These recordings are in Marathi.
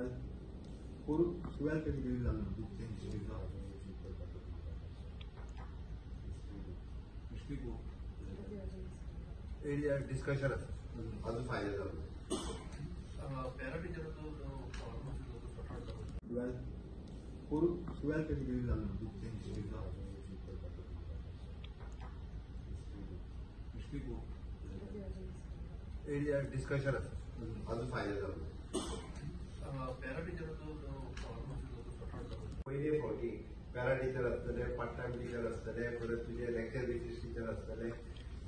12 कधी कधी झालं बुक चेंज एरिया डिस्कशन अजून फायदा झाला पॅरा टीचर ट्वेल्थ कधी कधी झालं बुक चेंज एरिया डिस्कशन अजून फायदा झाला पॅरा टीचर पहिले फावटी पॅरा टीचर आसतले पार्ट टाइम टीचर आसतले परत तुझे लेक्चर बेसिस टीचर आसतले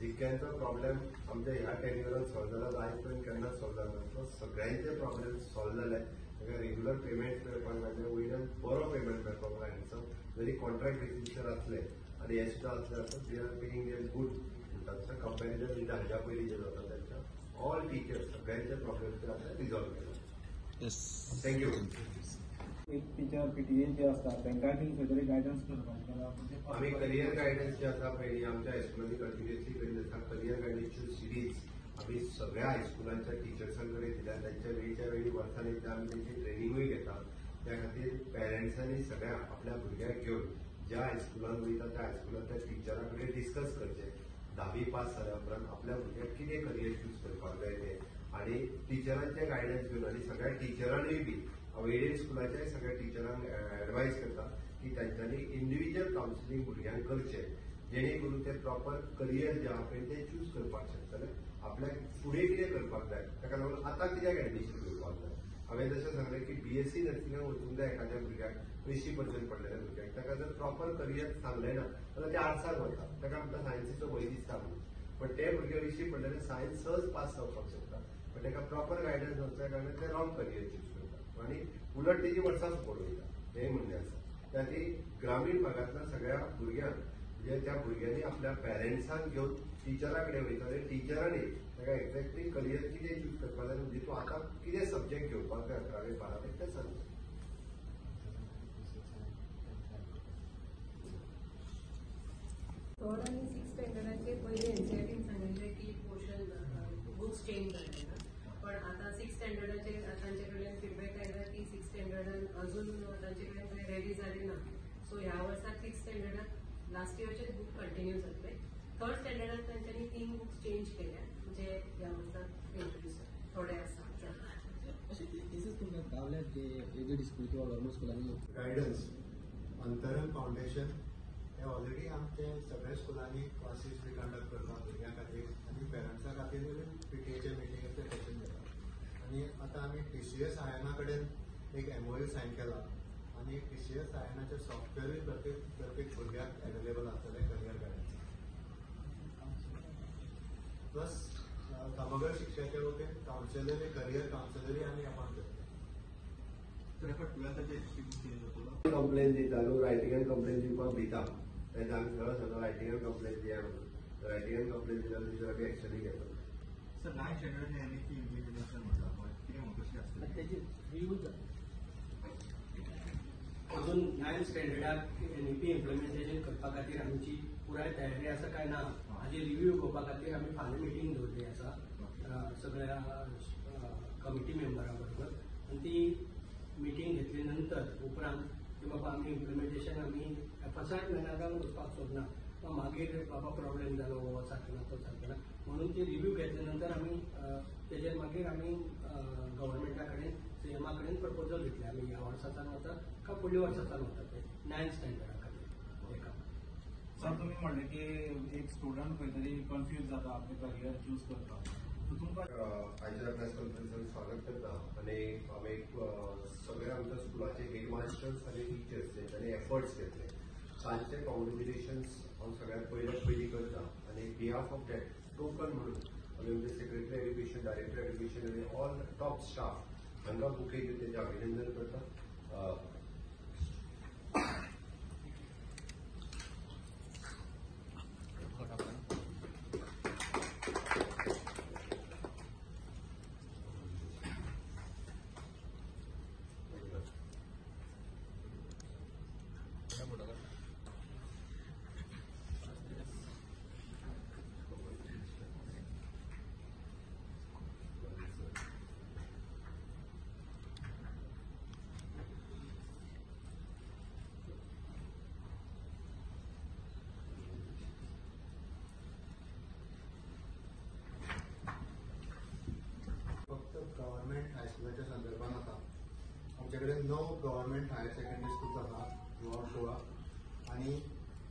जितक्यांचो प्रॉब्लेम आमच्या ह्या कॅटेगरीन सॉल्व जाला आयज पर्यंत केन्ना सॉल्व जालो नासलो सगळ्यांचे प्रॉब्लेम सॉल्व जाले ताका रेग्युलर पेमेंट मेळपाक लागले वयल्यान बरो पेमेंट मेळपाक लागलो जरी कॉन्ट्रॅक्ट बेसिसचेर आसले आनी हे सुद्धा आसले आसत they are paying them good तांच्या कंपॅरिजन विथ हाज्या पयलीं जे जाता तांच्या ऑल टीचर्स सगळ्यांचे प्रॉब्लेम ते आतां रिजॉल्व केला थँक्यू एक टीचर पीटीए जे असतात तांकां खंय गायडन्स करपाक आम्ही करियर गायडन्स जे आसा पयलीं आमच्या हायस्कुलांनी कंटिन्युअसली करीत आसा करियर गायडन्सच्यो सिरीज आम्ही सगळ्या हायस्कुलांच्या टिचर्सांकडे दिल्या त्यांच्या वेळच्या वेळी वर्सान एकदा आम्ही त्यांची ट्रेनिंगूय घेतात त्या खातीर पॅरंट्सांनी सगळ्या आपल्या भुरग्याक घेवन ज्या हायस्कुलांत वयता त्या हायस्कुलांतल्या टिचरा कडेन डिस्कस करचे 10वी पास जाल्या उपरांत आपल्या भुरग्याक कितें करियर चूज करपाक जाय ते आनी टिचरांचे गायडन्स घेवन आनी सगळ्या टिचरांनीय बी वेडेन स्कुलाच्या सगळ्या टिचरांक एडवायस करता की तांच्यांनी इंडिव्हिज्युअल कावन्सिलींग भुरग्यांक करचें जेणे करून ते प्रॉपर करियर जे आहा पळय ते चूज करपाक शकतले आपल्याक फुडें कितें करपाक जाय ताका लागून आतां कित्याक एडमिशन घेवपाक जाय हांवें जशें सांगलें की बीएससी नर्सिंगाक वचूंक जाय एखाद्या भुरग्याक 80% पडलेल्या भुरग्याक ताका जर प्रॉपर करियर सांगलें ना जाल्यार ते आर्ट्साक वता ताका आमकां सायन्सीचो भंय दिसता म्हणून पण ते भुरगे 80 पडलेले सायन्स सहज पास जावपाक शकता पण ताका प्रॉपर गायडन्स आसल्या कारणान ते रॉंग करियर चूज करता आनी उलट तेजी वर्सां फुकट वयता हें म्हणणें आसा त्या खातीर ग्रामीण भागांतल्या सगळ्या भुरग्यांक म्हणजे त्या भुरग्यांनी आपल्या पॅरंट्सांक घेवन टिचरा कडेन वयताले टिचरांनी ताका एक्झॅक्टली करियर कितें चूज करपाक जाय म्हणजे तूं आतां कितें सब्जेक्ट घेवपाक जाय 11वी 12वी तें सांग थर्ड आणि 6th स्टँडर्डाचे पहिले एनसीईआरटीन सांगितले की पोर्शन बुक्स चेंज करणार पण आता 6th स्टँडर्डाचे तांच्याकडे फीडबॅक आयला की 6th स्टँडर्डान अजून तांच्याकडे रेडी झाले ना सो ह्या वर्साक 6th स्टँडर्डात लास्ट इयरचे बुक कंटिन्यू जातले 3rd स्टँडर्डात तांच्यांनी 3 बुक्स चेंज केल्या जे ह्या वर्साक इंट्रोड्यूस थोडे आसा अशें केसीस तुमकां गावल्यात जे एजड स्कूल किंवा गव्हर्मेंट स्कुलांनी गायडन्स अंतरंग फाउंडेशन हे ऑलरेडी आमचे सगळ्या स्कुलांनी क्लासीस बी कंडक्ट करता भुरग्यां खातीर आनी पेरंट्सां खातीर पीटीएचे मिटिंगेचे सेशन घेतात आनी आतां आमी टीसीएस आयना कडेन एक एमओयू सायन केला आनी टीसीएस आयनाचे सॉफ्टवेरूय प्रत्येक भुरग्याक अवेलेबल आसतले करियर गायडन्स प्लस समग्र शिक्षाच्या वतीन कावन्सिलरी करियर कावन्सिलरी आमी अपॉइंट करता कंप्लेन दिता न्हू रायटिंगान कंप्लेन दिवपाक भिता तेन्ना आमी सरळ सरळ रायटिंगान कंप्लेन दिया म्हणून रायटिंगान कंप्लेन दिल्यार तेजेर आमी एक्शनूय घेता sir 9th standard NEP implementation म्हणटा कितें कशी आसता त्याची रिव्यू अजून 9th स्टँडर्डाक एनईपी इम्प्लिमेंटेशन करपा खातीर आमची पुराय तयारी आसा काय ना हाजी रिव्यू घेवपा खातीर आमी फाल्यां मिटींग दवरली आसा सगळ्या कमिटी मेंबरां बरोबर आनी ती मिटींग घेतले नंतर उपरांत की बाबा आमी इम्प्लिमेंटेशन आमी एफसायड मॅनरान वचपाक सोदना मागीर बाबा प्रॉब्लेम जालो हो सारकेना तो सारकेना म्हणून ती रिव्यू घेतले नंतर आमी तेजेर मागीर आमी गव्हर्मेंटा कडेन सीएमा कडेन प्रपोजल घेतले आमी ह्या वर्साच्यान वता काय फुडल्या वर्साच्यान वता ते 9th स्टँडर्डा खातीर एका सर तुम्ही म्हणले की एक स्टुडंट खंय तरी कन्फ्यूज जाता आपले करियर चूज करता तुमकां आयच्या प्रेस कॉन्फरन्सात स्वागत करता आनी आमी सगळ्या आमच्या स्कुलाचे हेडमास्टर्स आनी टिचर्स तेंच्यांनी एफर्ट्स घेतले तांचे कॉंग्रेच्युलेशन्स हांव सगळ्यात पयलीं करता आनी बिहाफ ऑफ दॅट टोकन म्हणून आमी आमचे सेक्रेटरी एड्युकेशन डायरेक्टर एड्युकेशन आनी ऑल टॉप स्टाफ हांकां बुके दिवन तेंचें अभिनंदन करता गव्हर्मेंट हायर सेकंडरी स्कूल्स आसा थ्रूआउट गोवा आणि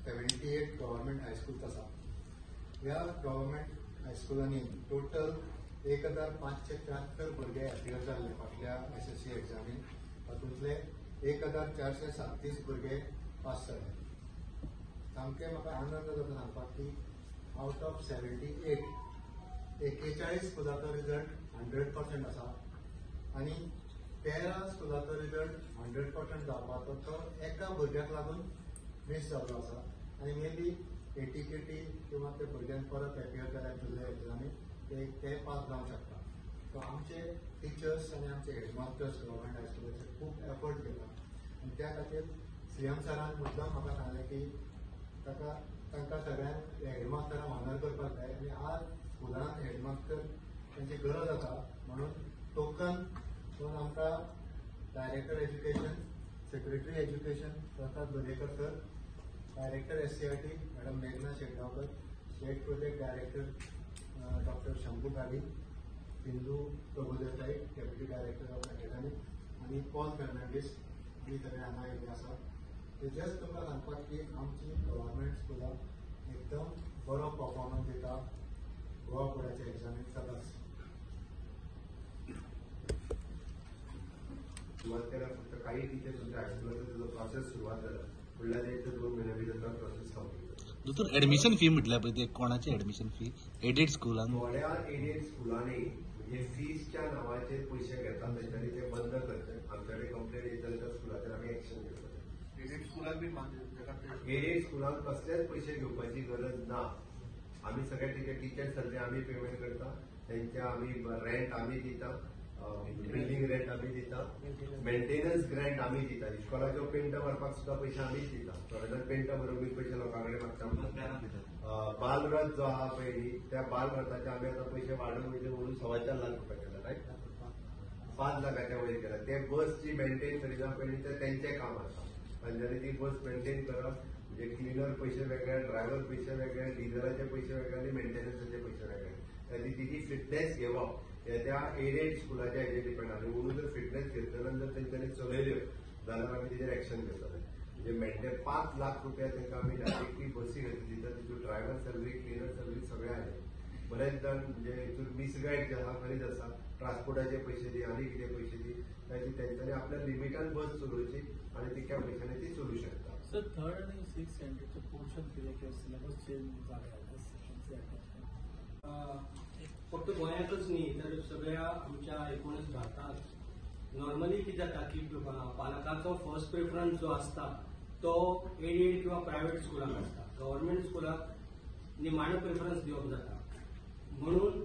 78 गव्हर्मेंट हायस्कूल्स आसा. ह्या गव्हर्मेंट हायस्कुलांनी टोटल 1574 भुरगे अपियर जाल्ले फाटल्या SSC एक्झामीन. तातूंतले 1437 भुरगे पास जाले. सामकें म्हाका आनंद जाता सांगपाक की आउट ऑफ 78 41 स्कुलाचो रिजल्ट 100% आसा आनी 13 स्कुलाचो रिजल्ट 100% जावपाचो तो एका भुरग्याक लागून मिस जाल्लो आसा. आनी मे बी एटीकेटी किंवा त्या भुरग्यांक परत एपियर जाल्यार फुडले एक्झामीन ते पास जावंक शकता. सो आमचे टिचर्स आनी आमचे हेडमास्टर्स गव्हर्मेंट हायस्कुलाचे खूब एफर्ट घेता आनी त्या खातीर CM सरान मुद्दाम म्हाका सांगलें की तांकां सगळ्यांक हेडमास्टरांक ऑनर करपाक जाय आनी आज स्कुलांत हेडमास्टर तांची गरज आसा म्हणून टोकन म्हणून आमकां director education, secretary education Prasad Darekar sir, director SCRT madam मेघना Shetgaonkar, state project director doctor Shambhu Gadi, Sindhu Prabhudesai deputy director of academy आणि पॉल फर्नांडीस ही सगळे हांगा येयल्ले आसा. ते जस्ट तुमकां सांगपाक की आमची गव्हर्मेंट स्कुलां एकदम बरो परफॉर्मन्स दिता गोवा बोर्डाच्या एक्झामीन सदांच. सुरुवात केल्यार फक्त काही टीचर तुमच्या हायस्कुलाचो तुजो प्रोसेस सुरवात जाला. फुडल्या 1 ते 2 महिन्या भितर तो प्रोसेस कंप्लीट जाता. दोतोर ऍडमिशन फी म्हटल्यार पळय ते कोणाची ऍडमिशन फी एडेड स्कुलांक थोड्या एडेड स्कुलांनी म्हणजे फीजच्या नावाचेर पयशे घेतात तेंच्यांनी ते बंद करचे. आमच्याकडे कंप्लेंट येत जाल्यार त्या स्कुलाचेर आमी एक्शन घेतले. एडेड स्कुलाक बी एडेड स्कुलांक कसलेच पयशे घेवपाची गरज ना. आमी सगळे टीचर सगळे आमी पेमेंट करता. तेंच्या आमी रेंट आमी दिता, बिल्डिंग रेंट आमी दिता, मेंटेनन्स ग्रँट आमी दिता. इस्कॉलाच्यो पेंट मारपाक सुद्धा पयशे आमीच दिता. थोडे जाण पेंट बरोबर पयशे लोकांकडे मागता. बालरथ जो आहा पयली त्या बालरथाचे आमी आतां पयशे वाडोवन म्हणजे म्हणून 4.25 लाख रुपया केला. रायट 5 लाखाच्या वयर केला. ते बस जी मेंटेन करिना पयली ते तेंचें काम आसा. तांच्यांनी ती बस मेंटेन करप म्हणजे क्लिनर पयशे वेगळे, ड्रायव्हर पयशे वेगळे, डिझलाचे पयशे वेगळे आणि मेंटेनन्साचे पयशे वेगळे. तिची फिटनेस घेवप त्या एडेड स्कुलाच्या हेजेर डिपेंड आहा. म्हणून जर फिटनेस घेतना जर तेंच्यांनी चलयल्यो जाल्यार आमी तेजेर एक्शन घेतले. म्हणजे 5 लाख रुपया तांकां आमी डायरेक्टली बसी दिता. तितून ड्रायव्हर सर्वीस, क्लिनर सर्वीस सगळे आले. बरेच जाण म्हणजे हितून मिसगायड जे आहा खरीच आसा. ट्रान्सपोर्टाचे पयशे दी, आनी कितें पयशे दी, तेंच्यांनी आपल्या लिमिटान बस चलोवची आणि तितक्या पयशांनी ती चलू शकता. सर 3rd आणि 6th स्टँडर्डचे पोर्शन कितें किंवा सिलेबस चेंज जाले फक्त गोंयांतच न्ही तर सगळ्या आमच्या एकूणच भारतांत नॉर्मली कितें जाता की पालकांचो फर्स्ट प्रेफरन्स जो आसता तो एडेड किंवा प्रायव्हेट स्कुलांक आसता. गव्हर्मेंट स्कुलाक निमाणो प्रेफरन्स दिवप जाता. म्हणून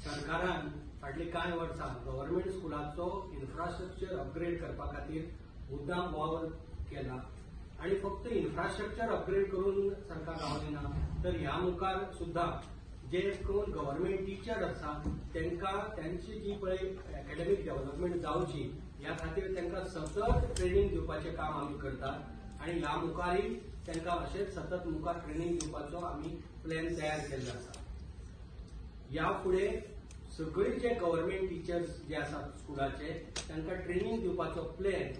सरकारान फाटली कांय वर्सां गव्हर्मेंट स्कुलाचो इन्फ्रास्ट्रक्चर अपग्रेड करपा खातीर मुद्दाम वावर केला. आणि फक्त इन्फ्रास्ट्रक्चर अपग्रेड करून सरकार रावले ना तर ह्या मुखार सुद्धा जे कोण गव्हर्मेंट टीचर आसा तांकां त्यांची जी पळय एकेडमीक डेव्हलपमेंट जावची ह्या खातीर तांकां सतत ट्रेनिंग दिवपाचें काम आमी करतात. आणि ह्या मुखारय तांकां अशेंच सतत मुखार ट्रेनिंग दिवपाचो आमी प्लॅन तयार केल्लो आसा. ह्या फुडें सगळे जे गव्हर्मेंट टिचर्स जे आसात स्कुलाचे तांकां ट्रेनिंग दिवपाचो प्लॅन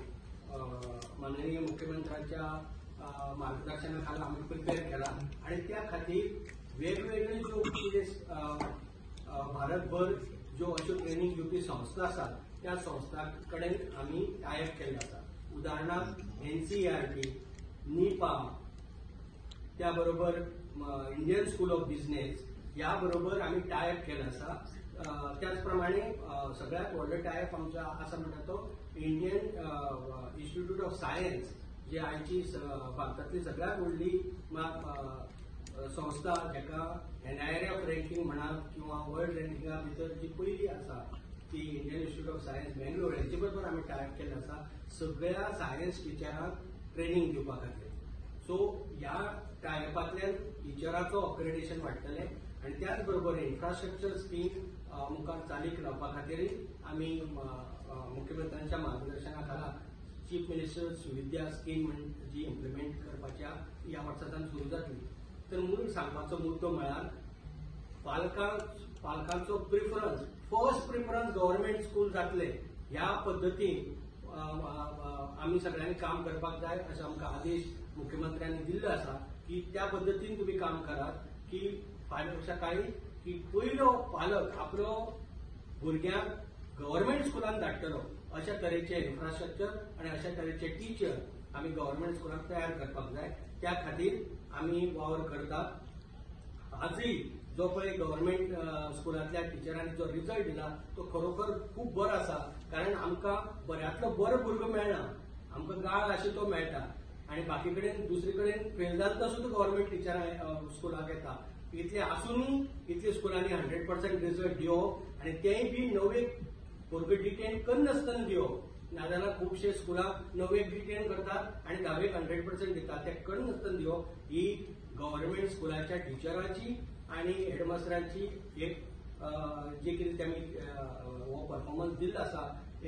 माननीय मुख्यमंत्र्यांच्या मार्गदर्शना खाला आमी प्रिपेर केला. आणि त्या खातीर वेगवेगळे ज्यो भारतभर ज्यो अश्यो ट्रेनिंग दिवपी संस्था आसात त्या संस्था कडेन आमी टायअप केल्ले आसा. उदाहरणार्थ NCERT, NIPA, त्या बरोबर इंडियन स्कूल ऑफ बिझनेस ह्या बरोबर आमी टायअप केला आसा. त्याच प्रमाणे सगळ्यात व्हडलो टायअप आमचा आसा म्हणटा तो इंडियन इन्स्टिट्यूट ऑफ सायन्स जी आयची भारतांतली सगळ्यात व्हडली संस्था जाका NIRF रँकिंग म्हणात किंवा वर्ल्ड रँकिंगा भितर जी पयली आसा ती Indian institute of science Bangalore हेचे बरोबर आमी टायअप केल्ले आसा सगळ्या सायन्स टिचरांक ट्रेनिंग दिवपा खातीर. सो ह्या टायअपांतल्यान टिचराचो अपग्रेडेशन वाडटलें आणि त्याच बरोबर इन्फ्रास्ट्रक्चर स्कीम मुखार चालीक लावपा खातीर आमी मुख्यमंत्र्यांच्या मार्गदर्शना खाला चीफ मिनिस्टर सुविद्या स्कीम जी इम्प्लिमेंट करपाच्या ह्या वर्सांतल्यान सुरू जातली. तर मूळ सांगपाचो मुद्दो म्हळ्यार पालकांचो preference first preference government school जातले ह्या पद्दतीन आम्ही सगळ्यांनी काम करपाक जाय अशें आमकां आदेश मुख्यमंत्र्यांनी दिल्लो आसा की त्या पद्दतीन तुम्ही काम करात की फाल्यां सकाळी की पयलो पालक आपलो भुरग्यांक गव्हर्मेंट स्कुलान धाडटलो अशा तरेचे इन्फ्रास्ट्रक्चर आणि अशा तरेचे टीचर आम्ही गव्हर्मेंट स्कुलाक तयार करपाक जाय. त्या खातीर आम्ही वावर करतात. आजही जो पळय गव्हर्मेंट स्कुलांतल्या टिचरांनी जो रिजल्ट दिला तो खरोखर खूप बरो आसा. कारण आमकां बऱ्यांतलो बरो भुरगो मेळना, आमकां गाळ आसा तो मेळटा आणि बाकी कडेन दुसरे कडेन फेल जाल्लो सुद्दां गव्हर्मेंट टिचरां स्कुलाक येता. इतले आसूनय इतल्या स्कुलांनी 100% रिजल्ट दिवप आणि तेय बी णवेक भुरगो डिटेन करनासतना दिवप. नाजाल्यार खुबशे स्कुलाक णवेक डिटेन करतात आणि 10वेक 100% दितात. ते करनासतना दिवप ही गव्हर्मेंट स्कुलाच्या टिचरांची आणि हेडमास्टरांची एक जे कितें तेमी हो परफॉर्मन्स दिल्लो आसा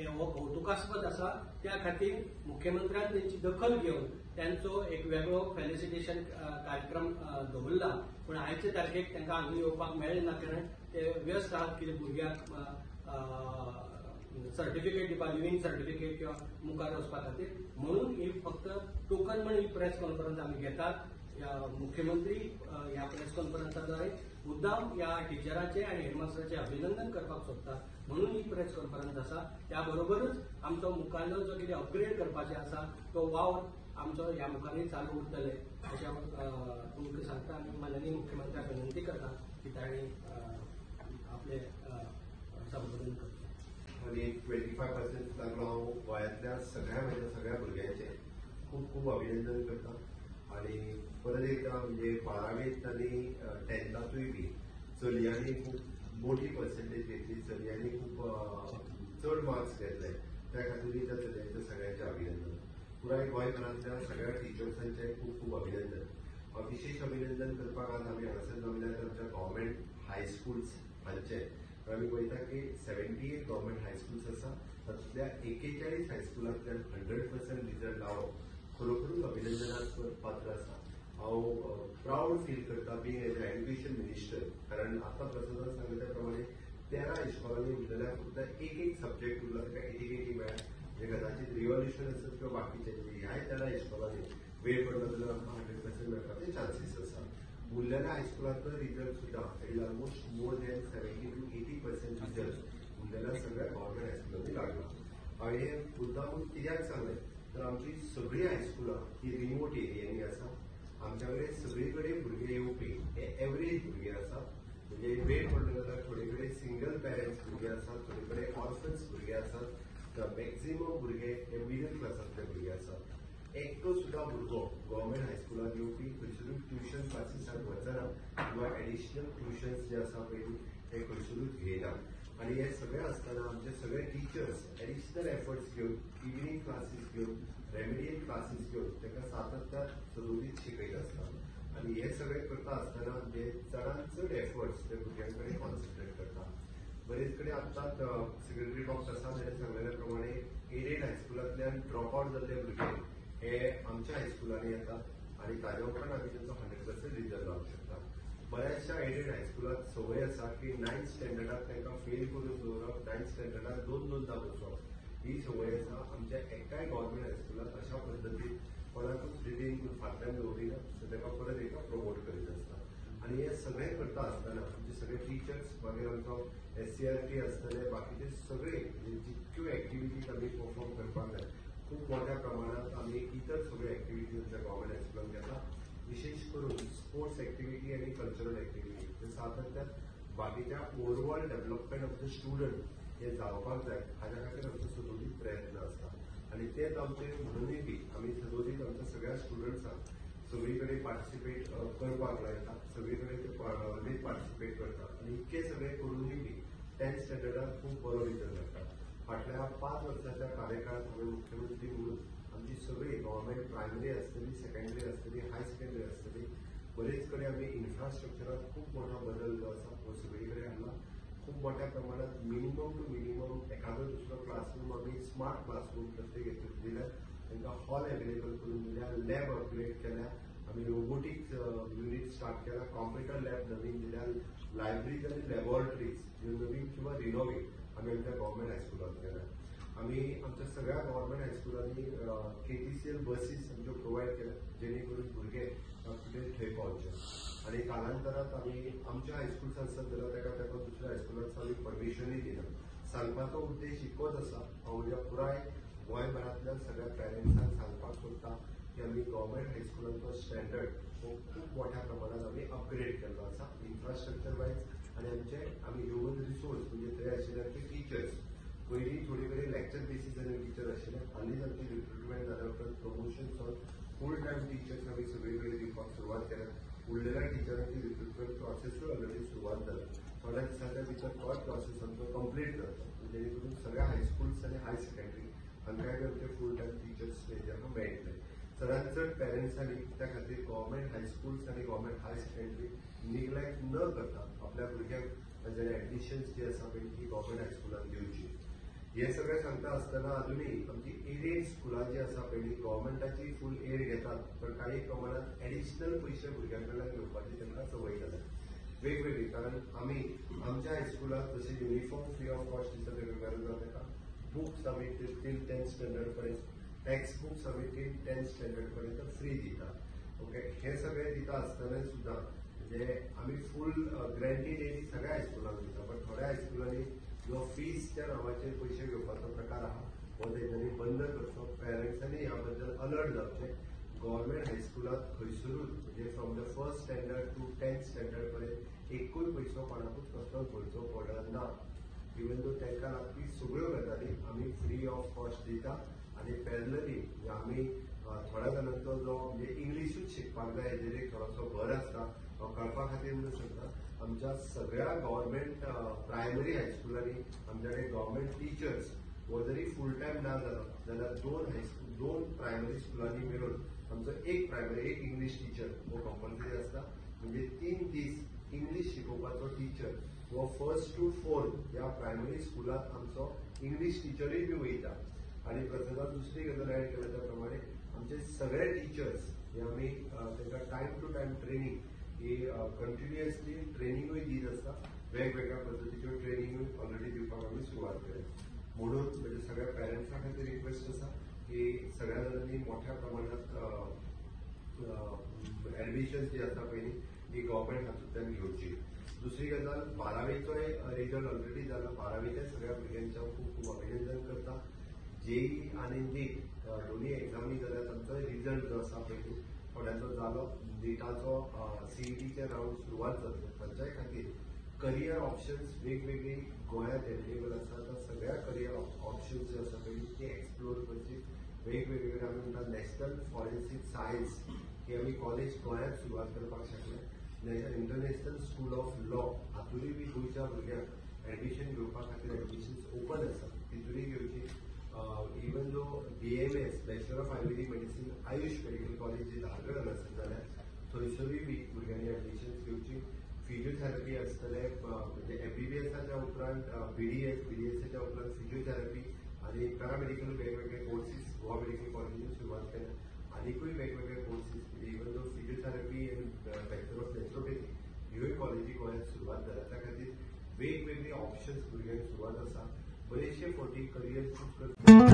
हो कौतुकास्पद आसा. त्या खातीर मुख्यमंत्र्यान त्यांची दखल घेवन त्यांचो एक वेगळो फेलिसिटेशन कार्यक्रम दवरला. पूण आयचे तारखेक तांकां हांगा येवपाक मेळ्ळें ना कारण ते व्यस्त आहात कितें भुरग्यांक सर्टिफिकेट दिवपाक लिव्हिंग सर्टिफिकेट किंवा मुखार वचपा खातीर. म्हणून ही फक्त टोकन म्हणून ही प्रेस कॉन्फरन्स आमी घेतात. मुख्यमंत्री ह्या प्रेस कॉन्फरन्साद्वारे मुद्दाम या टिचरांचे आणि हेडमास्टरांचे अभिनंदन करपाक सोदतात. म्हणून ही प्रेस कॉन्फरन्स आसा. त्या बरोबरच आमचो मुखारलो जो कितें अपग्रेड करपाचें आसा तो वावर आमचो ह्या मुखारय चालू उरतले अशें तुमकां सांगता. आनी माननीय मुख्यमंत्र्याक विनंती करता की तांणी आपले संबोधन करचें. आणि 25% लागलो हांव गोंयांतल्या सगळ्या भुरग्यांचे खूप खूप अभिनंदन करता. आणि परत एकदा म्हणजे 12वीत आणि 10थातूय बी चलयांनी खूप मोठी पर्सेंटेज घेतली. चलयांनी खूप चड मार्क्स घेतले. त्या खातीर त्या चलयांचे सगळ्यांचे अभिनंदन. पुराय गोंयभरांतल्या सगळ्या टिचर्सांचे खूप खूप अभिनंदन. विशेष अभिनंदन करपाक आज आमी हांगासर जमल्यात आमच्या गव्हर्मेंट हायस्कुल्स हांचे. आमी पळयता की 78 गव्हर्मेंट हायस्कुल्स आसा. तातूंतल्या 41 हायस्कुलांतल्यान 100% रिजल्ट लावप खरोखरूच अभिनंदनाक पात्र आसा. हांव प्राऊड फील करता being as a education minister. कारण आतां प्रसादान सांगले त्या प्रमाणे 13 हायस्कुलांनी उरलेल्या फक्त एक सब्जेक्ट उरला ताका 80 मेळ्ळा. म्हणजे कदाचित रिव्हॉल्युशन आसत किंवा बाकीचे ह्याय 13 हायस्कुलांनी वेळ पडलो जाल्यार आमकां 100% मेळपाचे चान्सीस आसा. उरलेल्या हायस्कुलांतलो रिजल्ट सुद्दां it is almost more than 70 to 80% result उरलेल्या सगळ्या गव्हर्मेंट हायस्कुलांनी लागला. हांवें हें मुद्दामून कित्याक सांगलें तर आमची सगळीं हायस्कुलां ही रिमोट एरियांनी आसा. आमच्या कडेन सगळे कडेन भुरगे येवपी हे एवरेज भुरगे आसात. म्हणजे वेळ पडलो जाल्यार थोडे कडेन सिंगल पेरंट्स भुरगे आसात, थोडे कडेन ऑर्फन्स भुरगे आसात. मॅक्झिमम भुरगे हे मिडल क्लासांतले भुरगे आसात. एकटो सुद्दां भुरगो गव्हर्मेंट हायस्कुलांत येवपी खंयसरूच ट्युशन क्लासीसांत वचना किंवा एडिशनल ट्युशन्स जे आसा पळय हे खंयसरूच घेयना. आणि हे सगळें आसतना आमचे सगळे टिचर्स एडिशनल एफर्ट्स घेवन इव्हिनिंग क्लासीस घेवन रेमेडियल क्लासीस घेवन ताका सातत्यान सदोदीत शिकयत आसतात. आणि हे सगळें करता आसतना जे चडांत चड एफर्ट्स ते भुरग्यां कडेन कॉन्सन्ट्रेट करता. बरेच कडेन आतांच सेक्रेटरी डॉ प्रसाद हाणें सांगलेल्या प्रमाणे एडेड हायस्कुलांतल्यान ड्रॉप आवट जाल्ले भुरगे हे आमच्या हायस्कुलांनी येतात आणि ताज्या उपरांत आमी तांचो 100% रिजल्ट लावंक शकता. बऱ्याचशा एडेड हायस्कुलांत संवय आसा की 9th स्टँडर्डाक तांकां फेल करून दवरप, 9th स्टँडर्डाक 2-2दा बसोवप ही संवय आसा. आमच्या एकाय गव्हर्मेंट हायस्कुलांत अशा पद्दतीन कोणाकूच रिटेन करून फाटल्यान दवरिना. सो ताका परत एका प्रमोट करीत आसता. आणि हे सगळें करता आसतना आमचे सगळे टिचर्स मागीर आमचो SCRT आसतले बाकीचे सगळे जितक्यो एक्टिविटीज आमी परफॉर्म करपाक जाय खूप मोठ्या प्रमाणात आमी इतर सगळ्यो एक्टिविटीज आमच्या गव्हर्मेंट हायस्कुलांत घेता. विशेष करून स्पोर्ट्स एक्टिविटी आणि कल्चरल एक्टिविटी सातत्यान बाकीच्या overall development of the student हे जावपाक जाय हाच्या खातीर आमचो सदोदीत प्रयत्न आसता. आणि तेच आमचे म्हणूनय बी आमी सदोदीत आमच्या सगळ्या स्टुडंट्सांक सगळी कडेन पार्टिसिपेट करपाक लायता. सगळी कडेन ते ऑलवेज पार्टिसिपेट करतात. आणि इतके सगळे करूनय बी 10th स्टँडर्डाक खूब बरो रिजल्ट जाता. फाटल्या 5 वर्साच्या कार्यकाळात हांवें मुख्यमंत्री म्हणून आमची सगळी गव्हर्मेंट प्रायमरी आसतली, सेकंडरी आसतली, हाय सेकंडरी आसतली बरेच कडेन आमी इन्फ्रास्ट्रक्चरात खूप मोठा बदल जो आसा तो सगळी कडेन हाडला. खूप मोठ्या प्रमाणात मिनिमम टू मिनिमम एखादो दुसरो क्लासरूम आमी स्मार्ट क्लासरूम प्रत्येक हेतून दिल्या. तांकां हॉल अवेलेबल करून दिल्या, लॅब अपग्रेड केल्या, आमी रोबोटिक्स युनिट स्टार्ट केला, कॉम्प्युटर लॅब नवीन दिल्या, लायब्ररीज आनी लॅबॉरेटरीज ज्यो नवीन किंवा रिनोवेट आमी आमच्या गव्हर्मेंट हायस्कुलांत केल्या. आम्ही आमच्या सगळ्या गव्हर्नमेंट हायस्कुलांनी KTCL बसीस आमच्यो प्रोवायड केल्या जेणे करून भुरगे कुठे थंय पावचे आणि कालांतरात आम्ही आमच्या हायस्कूल्स आसत जाल्यार ताका दुसऱ्या हायस्कुलांत आम्ही परमिशनूय दिला. सांगपाचो उद्देश इतकोच आसा हांव म्हज्या पुराय गोंयभरांतल्या सगळ्या पॅरंट्सांक सांगपाक सोदता की आम्ही गव्हर्नमेंट हायस्कुलांचो स्टँडर्ड हो खूप मोठ्या प्रमाणात आम्ही अपग्रेड केल्लो आसा इन्फ्रास्ट्रक्चर वायज आणि आम्ही ह्युमन रिसोर्स म्हणजे थंय आशिल्ले आमचे टिचर्स पयलीं थोडी कडेन लेक्चर बेसिसांनी टिचर आशिल्ले हालींच आमची रिक्रुटमेंट जाल्या उपरांत प्रमोशन जावन फूल टायम टिचर्स आमी सगळे कडेन दिवपाक सुरवात केल्या. उरलेल्या टिचरांची रिक्रुटमेंट प्रोसेसूय ऑलरेडी सुरवात जाला. थोड्या दिसांच्या भितर तो प्रोसेस आमचो कंप्लीट जाता जेणे करून सगळ्या हायस्कूल्स आनी हाय सेकंडरी हांकाय बी आमचे फूल टायम टिचर्स तेंच्याक मेळटले. चडांत चड पेरंट्सांनी त्या खातीर गव्हर्नमेंट हायस्कूल्स आनी गव्हर्नमेंट हाय सेकंडरी निग्लेक्ट न करता आपल्या भुरग्यांक तांचे एडमिशन्स जी आसा पळय ती गव्हर्नमेंट हायस्कुलांत दिवची. हे सगळें सांगता आसतना अजूनय आमची एडेड स्कुलां जी आसा पळय गव्हर्नमेंटाची फूल एड घेतात पण काही प्रमाणात एडिशनल पयशे भुरग्यां कडल्यान घेवपाची तांकां संवय जाला वेगवेगळी. कारण आमी आमच्या हायस्कुलांत जशें युनिफॉर्म फ्री ऑफ कॉस्ट दिता तेका गरज ना ताका बुक्स आमी टील 10th स्टँडर्ड पर्यंत टेक्स्ट बुक्स आमी टील 10th स्टँडर्ड पर्यंत फ्री दिता. ओके हे सगळें दिता आसतना सुद्दां म्हणजे आमी फूल ग्रँटीड एड सगळ्या हायस्कुलांक दिता पण थोड्या हायस्कुलांनी जो फीजच्या नावाचेर पयशे घेवपाचो प्रकार आहा हो तेंच्यांनी बंद करचो. पेरंट्सांनी ह्या बद्दल अलर्ट जावचें. गव्हर्नमेंट हायस्कुलांत खंयसरूच म्हणजे from the 1st standard to 10th standard पर्यंत एकूय पयसो कोणाकूच कसलोच भरचो पडना ना. इवन दो तांकां लागपी सगळ्यो गजाली आमी फ्री ऑफ कॉस्ट दिता आनी पॅरलली आमी थोड्या जाणांचो जो म्हणजे इंग्लिशूच शिकपाक जाय हेजेर एक थोडोसो भर आसता कळपा खातीर म्हणून सांगता. आमच्या सगळ्या गव्हर्नमेंट प्रायमरी हायस्कुलांनी आमच्या कडेन गव्हर्नमेंट टिचर्स हो जरी फूल टायम ना जालो जाल्यार दोन प्रायमरी स्कुलांनी मेळून आमचो एक प्रायमरी एक इंग्लीश टीचर हो कंपल्सरी आसता. म्हणजे 3 दीस इंग्लीश शिकोवपाचो टीचर हो 1st to 4th ह्या प्रायमरी स्कुलांत आमचो इंग्लीश टिचरूय बी वयता. आनी प्रत्येकान दुसरी गजाल एड केल्या त्या प्रमाणे आमचे सगळे टिचर्स हे आमी तांकां टायम टू टायम ट्रेनिंग ही कंटिन्युअसली ट्रेनिंगूय दीत आसता. वेगवेगळ्या पद्दतीच्यो ट्रेनिंगूय ऑलरेडी दिवपाक आमी सुरवात केल्या. म्हणून म्हणजे सगळ्या पेरंट्सां खातीर रिक्वेस्ट आसा की सगळ्या जाणांनी मोठ्या प्रमाणात एडमिशन्स जी आसा पळय ही गव्हर्नमेंट हातूंतल्यान घेवची. दुसरी गजाल 12वीचोय रिजल्ट ऑलरेडी जाला. 12वीच्या सगळ्या भुरग्यांचें खूब खूब अभिनंदन करता. JEE आनी NEET दोनूय एग्जामी जाल्यार तांचो रिजल्ट जो आसा पळय थोड्यांचो जालो. NEETाचो CETचे रावंड सुरवात जातले तांच्याय खातीर करियर ऑप्शन्स वेगवेगळी गोंयांत एवेलेबल आसा. सगळ्या करियर ऑप्शन्स जे आसा पळय ते एक्सप्लोर करची. वेगवेगळे आमी म्हणटा नॅशनल फॉरेन्सीक सायन्स ही आमी कॉलेज गोंयांत सुरवात करपाक शकले. इंटरनॅशनल स्कूल ऑफ लॉ हातूंय बी गोंयच्या भुरग्यांक एडमिशन घेवपा खातीर एडमिशन्स ओपन आसा तितूनय घेवची. Even though BMS bachelor of Ayurvedic medicine AYUSH medical college जे धारगडान आसा जाल्यार थंयसरूय बी भुरग्यांनी एडमिशन्स घेवची. फिजिओथेरपी आसतले म्हणजे MBBSच्या उपरांत BDSच्या उपरांत फिजिओथेरपी आनी पॅरामेडिकल वेगवेगळे कोर्सीस गोवा मेडिकल कॉलेजीन सुरवात केल्या. आनीकूय वेगवेगळे कोर्सीस म्हणजे इवन दो फिजिओथेरपी आनी बॅचलर ऑफ नॅचरोपॅथी ह्योय कॉलेजी गोंयांत सुरवात जाल्या. त्या खातीर वेगवेगळे ऑप्शन्स भुरग्यांक सुरवात आसा. बरेचशे फावटी करियर चूज करता